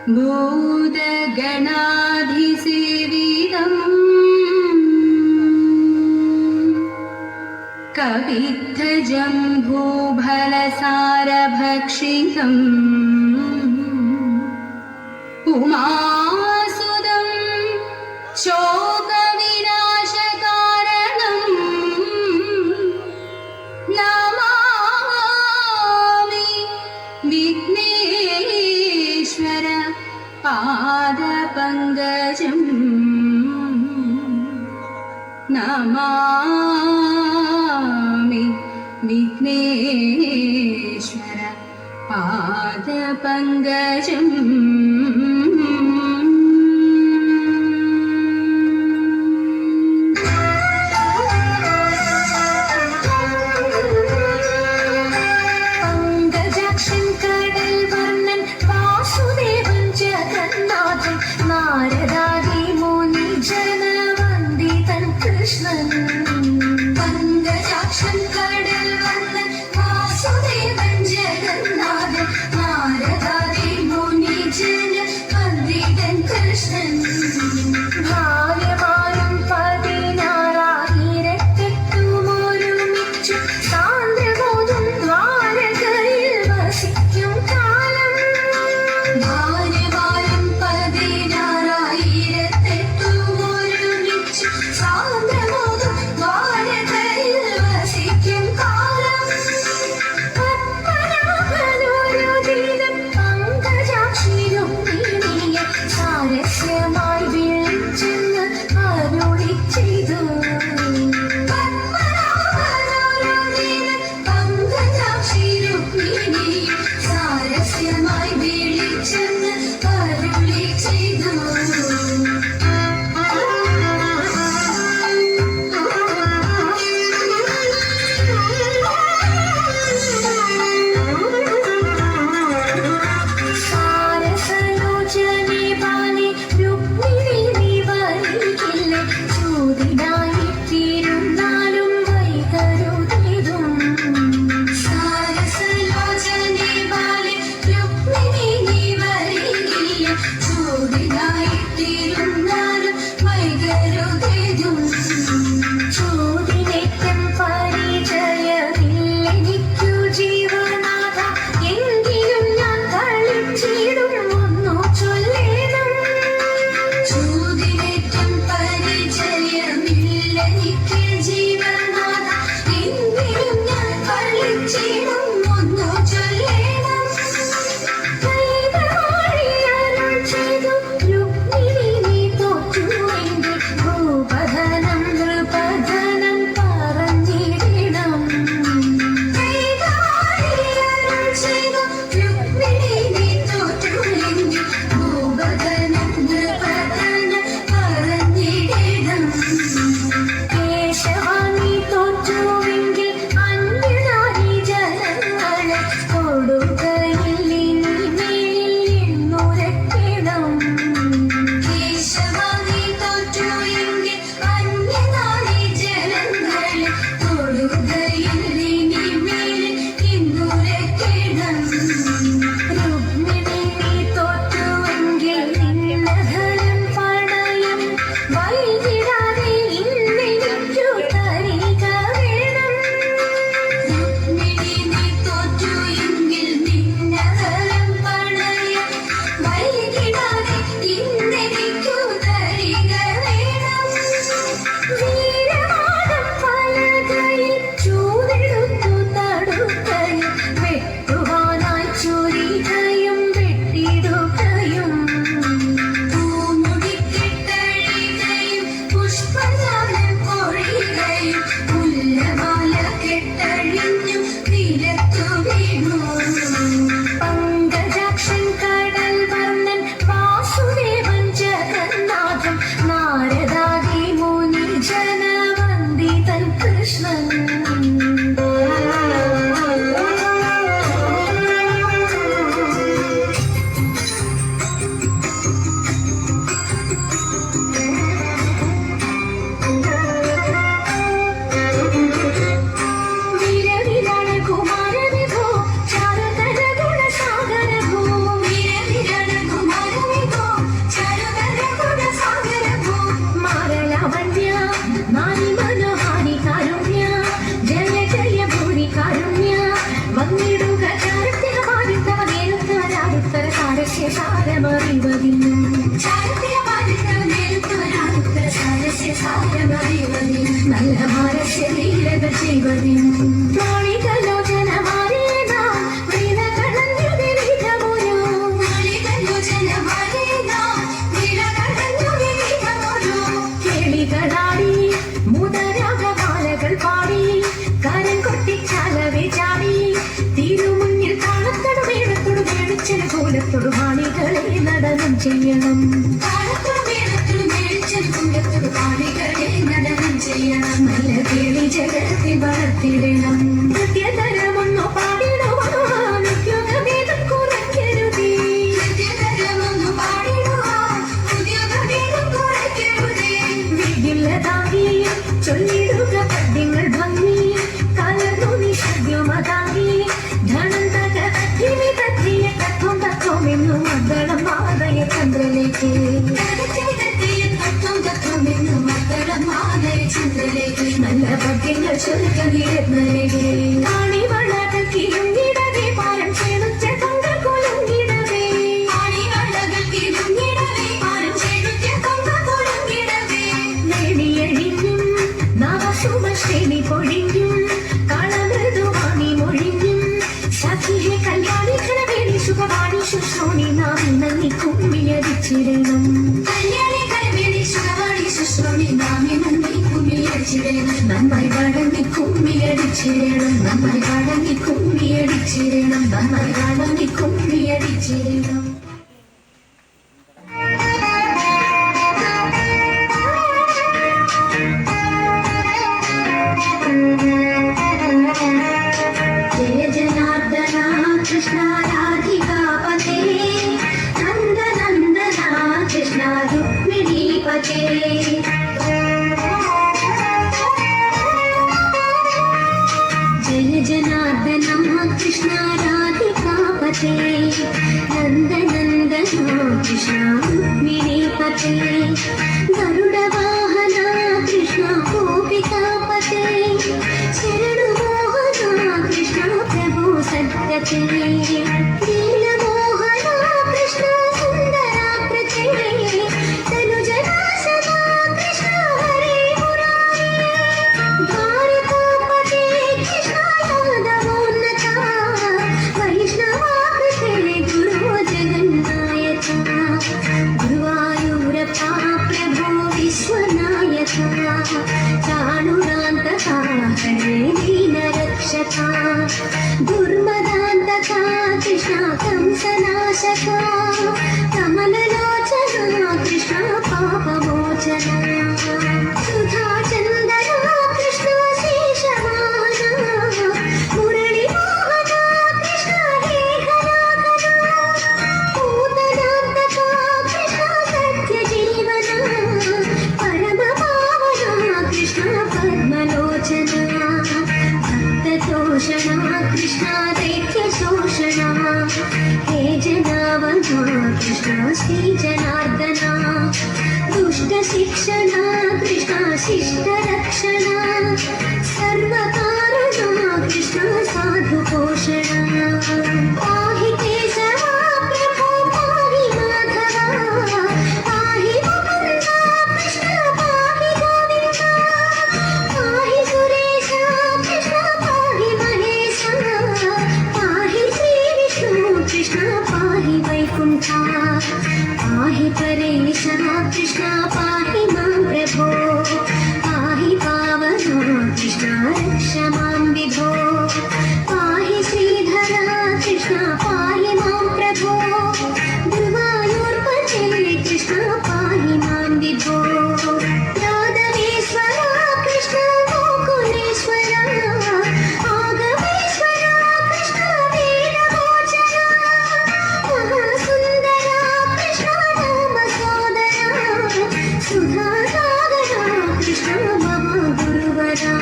ഭൂതഗണാധിസേവിതം കവിദ്ധജംഭൂഫലസാരഭക്ഷിതം ഉമാസുതം ശോകവിനാശകാരണം നമാമി വിഘ്നേശ്വര പാദപങ്കജം നമാമി വിഘ്നേശ്വര പാദപങ്കജം സാരമറിവതിനും സാരമറിവതിനും നല്ല മനസ്സീരത ചെയ്വതിനും ൊടുപാണികളെ നടനം ചെയ്യണം നല്ല കേളി ജഗത്തിൽ വളർത്തിടണം നൃത്യതരമൊന്നു പാടിടുവാൻ ഉദ്യോഗഭേദം കുറയ്ക്കരുതേ വിദ്യുല്ലതാകി ചൊല്ലിടുക പദ്യങ്ങൾ ഭംഗി കലർന്നു നിശബ്ദമതാകി ധനം തകർത്തിയ തത്വം തത്വമെന്നു മദ്ദളം മാതയ ചന്ദ്രലേക്ക് നല്ല പദ്യങ്ങൾ ചൊല്ലുകയിടേ കാണി വളർത്തിയും ഇടവേ പാരം ചേർച്ച തങ്ങൾ കൊലുങ്ങിടവേ നേടിയഴിഞ്ഞും നവസുമശ്രേണി പൊഴിഞ്ഞും കളമൃദുവാണി മൊഴിഞ്ഞും സഖിയെ കല്യാണി കലവേണി സുഖവാണി ശുശ്രൂണി നാം നന്ദി കുമ്മിയടിച്ചിടണം നന്നായി വഴങ്ങി കുമ്മിയടിച്ചിടണം നന്നായി വഴങ്ങി കുമ്മിയടിച്ചിടണം നന്നായി വഴങ്ങി കുമ്മിയടിച്ചിടണം ജയ ജനാർദ്ദന കൃഷ്ണ രാധികാപതേ നന്ദനന്ദന കൃഷ്ണ രുക്മിണീപതേ जय जनार्दन कृष्ण राधिकापते नन्दनन्दन कृष्ण रुक्मिणीपते गरुडवाहन कृष्ण गोपिकापते शरणुमोहन कृष्ण प्रभु सद्गते दीनमोहन कृष्ण सुन्दराकृते तनुजना सदा कृष्ण हरे मुरारे द्वारकापते कृष्ण यादवोन्नता वैष्णवाकृते गुरो जगन्नायका गुरुवायूरप्पा प्रभो विश्वनायका चाणुरान्तका हरे दीनरक्षका दुर्मदान्तका कृष्ण कंसनाशका कमललोचना कृष्ण पापमोचना सुधाचन्दना कृष्ण शेषवाहना मुरळीमोहना कृष्ण हे घनाघना पूतनान्तका कृष्ण सत्यजीवना परमपावना कृष्ण पद्मलोचना भक्ततोषणा कृष्ण दैत्यशोषणा हे जनावना कृष्ण श्रीजनार्दना दुष्टशिक्षणा कृष्ण शिष्टरक्षणा सर्वकारणा कृष्ण साधुपोषणा पाहि केशवा प्रभो पाहि माधवा पाहि मुकुन्दा कृष्ण पाहि गोविन्दा पाहि सुरेशा कृष्ण पाहि महेशा पाहि श्रीविष्णु कृष्ण पाहि वैकुण्ठा पाहि परेशा कृष्ण पाहि मां प्रभो पाहि पावना कृष्ण रक्ष मां विभो पाहि श्रीधरा कृष्ण पाहि मां प्रभो गुरुवायूर्पते कृष्ण पाहि मां विभो यादवेश्वरा कृष्ण गोकुलेश्वरा आगमेश्वरा कृष्ण वेदगोचरा महासुन्दरा कृष्ण नामसोदरा सुधासागरा कृष्ण मम गुरुवरा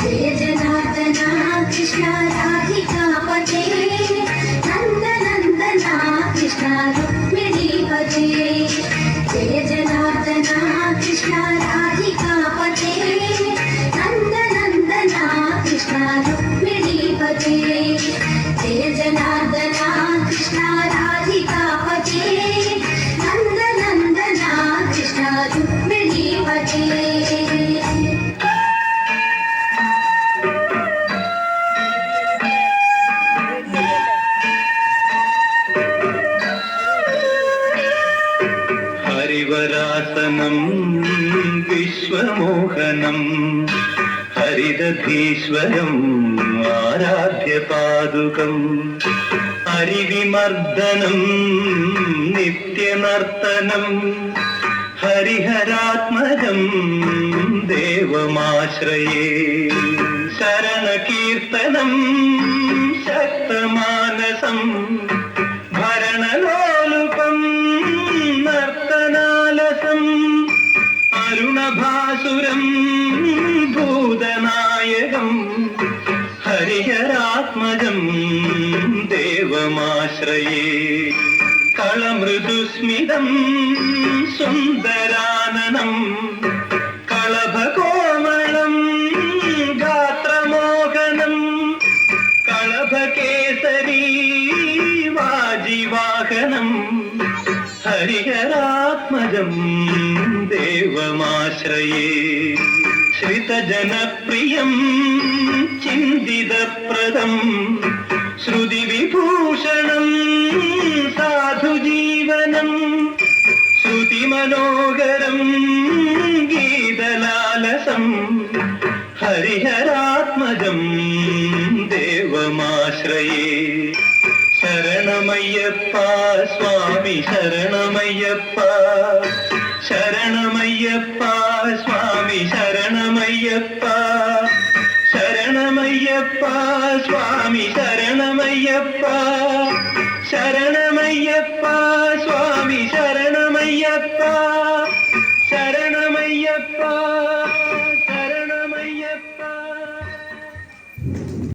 जय जनार्दना कृष्ण राधिकापते नन्दनन्दना कृष्ण रुक्मिणीपते जय जनार्दना कृष्ण राधिकापते नन्दनन्दना कृष्ण रुक्मिणीपते जय जनार्दना कृष्ण राधिकापते ഹരിവരാസനം വിശ്വമോഹനം ഹരിദധീശ്വരം ആരാധ്യപാദുകം ഹരിവിമർദ്ദനം നിത്യനർത്തനം ഹരിഹരാത്മജം ദേവമാശ്രയേ ശരണകീർത്തനം ശക്തമാനസം ഭരണലോലുപം നർത്തനാലസം അരുണഭാസുരം ഭൂതനായകം ഹരിഹരാത്മജം ദേവമാശ്രയേ കളമൃദുസ്മിതം സുന്ദരാനനം കളഭകോമളം ഗാത്രമോഹനം കളഭകേസരീ വാജിവാഹനം ഹരിഹരാത്മജം ദേവമാശ്രയേ ശ്രിതജനപ്രിയം ചിന്തിതപ്രദം ശ്രുതിവിഭൂഷണം സാധുജീവനം ശ്രുതിമനോഹരം ഗീതലാലസം ഹരിഹരാത്മജം ദേവമാശ്രയേ ശരണമയ്യപ്പ സ്വാമി ശരണമയ്യപ്പ ശരണമയ്യപ്പ സ്വാമി ശരണമയ്യപ്പ ശരണമയ്യപ്പ സ്വാമി ശരണമയ്യപ്പ ശരണമയ്യപ്പ സ്വാമി ശരണമയ്യപ്പ